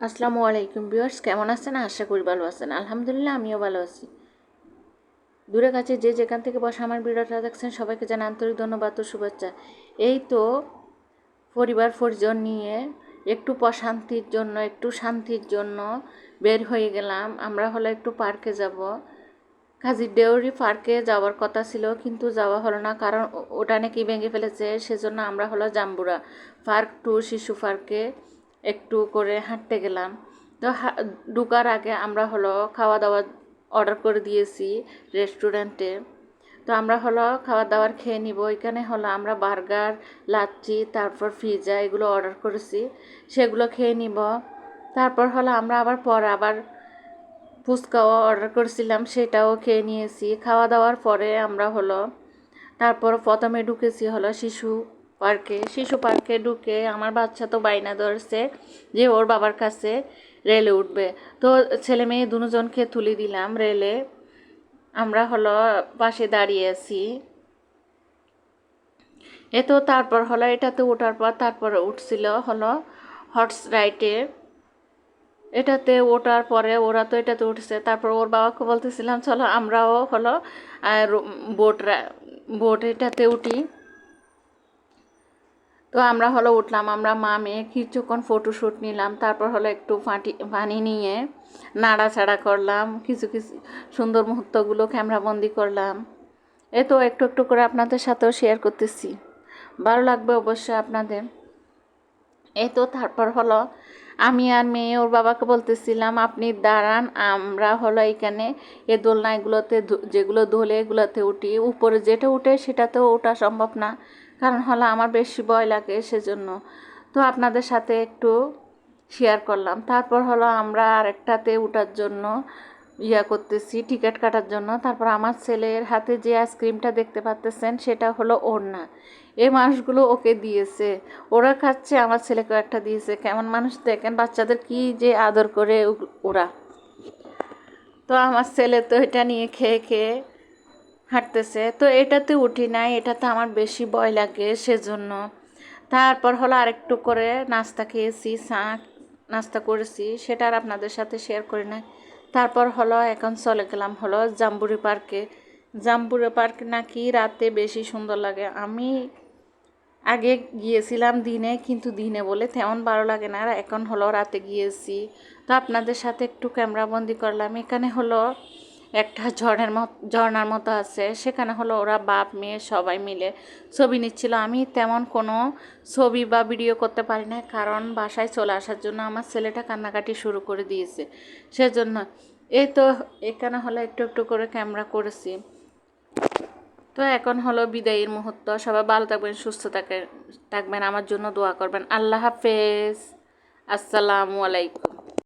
আসসালামু আলাইকুম ভিউয়ার্স, কেমন আছেন? আশা করি ভালো আছেন। আলহামদুলিল্লাহ আমিও ভালো আছি। দূরে কাছে যে যেখান থেকে বসে আমার ভিডিওটা দেখছেন সবাইকে জানাই আন্তরিক ধন্যবাদ ও শুভেচ্ছা। এই তো পরিবার পরিজন নিয়ে একটু প্রশান্তির জন্য, একটু শান্তির জন্য বের হয়ে গেলাম। আমরা হলো একটু পার্কে যাব। কাজী দেউরি পার্কে যাওয়ার কথা ছিল, কিন্তু যাওয়া হলো না, কারণ ওটা নাকি ভেঙে ফেলেছে। সেজন্য আমরা হলো জাম্বুরা পার্ক টু শিশু পার্কে একটু করে হাঁটতে গেলাম। তো ঢুকার আগে আমরা হলো খাওয়া দাওয়া অর্ডার করে দিয়েছি রেস্টুরেন্টে। তো আমরা হলো খাবার দাবার খেয়ে নিব। এখানে হলো আমরা বার্গার, লাচ্ছি, তারপর পিৎজা এগুলো অর্ডার করেছি, সেগুলো খেয়ে নিব। তারপর হলো আমরা আবার ফুচকাও অর্ডার করেছিলাম, সেটাও খেয়ে নিয়েছি। খাওয়া দাওয়ার পরে আমরা হলো তারপর প্রথমে ঢুকেছি হলো শিশু পার্কে ঢুকে আমার বাচ্চা তো বাইনা ধরছে যে ওর বাবার কাছে রেলে উঠবে। তো ছেলে মেয়ে দুজনকে তুলে দিলাম রেলে। আমরা হলো পাশে দাঁড়িয়ে আছি। তো তারপর হলো এটাতে ওঠার পর তারপরে উঠছিল হলো হর্স রাইডে। এটাতে ওঠার পরে ওরা তো এটাতে উঠছে, তারপর ওর বাবাকে বলতেছিলাম চলো আমরাও হলো বোট এটাতে উঠি। তো আমরা হলো উঠলাম, আমরা মা মেয়ে কিছুক্ষণ ফটোশ্যুট নিলাম, তারপর হলো একটু পানি নিয়ে নাড়াচাড়া করলাম, কিছু কিছু সুন্দর মুহূর্তগুলো ক্যামেরাবন্দি করলাম। তো একটু একটু করে আপনাদের সাথেও শেয়ার করতেছি, ভালো লাগবে অবশ্যই আপনাদের। তো তারপর হলো আমি আর মেয়ে ওর বাবাকে বলতেছিলাম আপনি দাঁড়ান, আমরা হলো এখানে এই দোলনাগুলোতে যেগুলো দোলে এগুলোতে উঠি, উপরে যেটা উঠে সেটাতেও ওঠা সম্ভব না, কারণ হলো আমার বেশি ভয় লাগে সেজন্য। তো আপনাদের সাথে একটু শেয়ার করলাম। তারপর হলো আমরা আরেকটাতে ওঠার জন্য করতেছি, টিকিট কাটার জন্য। তারপর আমার ছেলের হাতে যে আইসক্রিমটা দেখতে পাচ্তেছেন সেটা হলো ওর না, এই মানুষগুলো ওকে দিয়েছে, ওরা খাচ্ছে, আমার ছেলেকেও একটা দিয়েছে। কেমন মানুষ দেখেন, বাচ্চাদের কি যে আদর করে ওরা। তো আমার ছেলে তো এটা নিয়ে খেয়ে খেয়ে হাঁটতেছে। তো এটাতে উঠি নাই, এটাতে আমার বেশি ভয় লাগে সেজন্য। তারপর হলো আরেকটু করে নাস্তা খেয়েছি, নাস্তা করেছি, সেটা আর আপনাদের সাথে শেয়ার করি না। তারপর হলো এখন চলে গেলাম হলো জাম্বুরি পার্কে। জাম্বুরি পার্ক নাকি রাতে বেশি সুন্দর লাগে। আমি আগে গিয়েছিলাম দিনে, কিন্তু দিনে বলে তেমন ভালো লাগে না, আর এখন হলো রাতে গিয়েছি। তো আপনাদের সাথে একটু ক্যামেরাবন্দি করলাম। এখানে হলো একটা ঝর্ণার মতো আছে, সেখানে হলো ওরা বাপ মেয়ে সবাই মিলে ছবি নিচ্ছিল। আমি তেমন কোনো ছবি বা ভিডিও করতে পারি না, কারণ বাসায় চলে আসার জন্য আমার ছেলেটা কান্নাকাটি শুরু করে দিয়েছে সেজন্য। তো এখানে হলো একটু একটু করে ক্যামেরা করেছি। তো এখন হলো বিদায়ের মুহূর্ত। সবাই ভালো থাকবেন, সুস্থ থাকবেন, আমার জন্য দোয়া করবেন। আল্লাহ হাফেজ, আসসালামু আলাইকুম।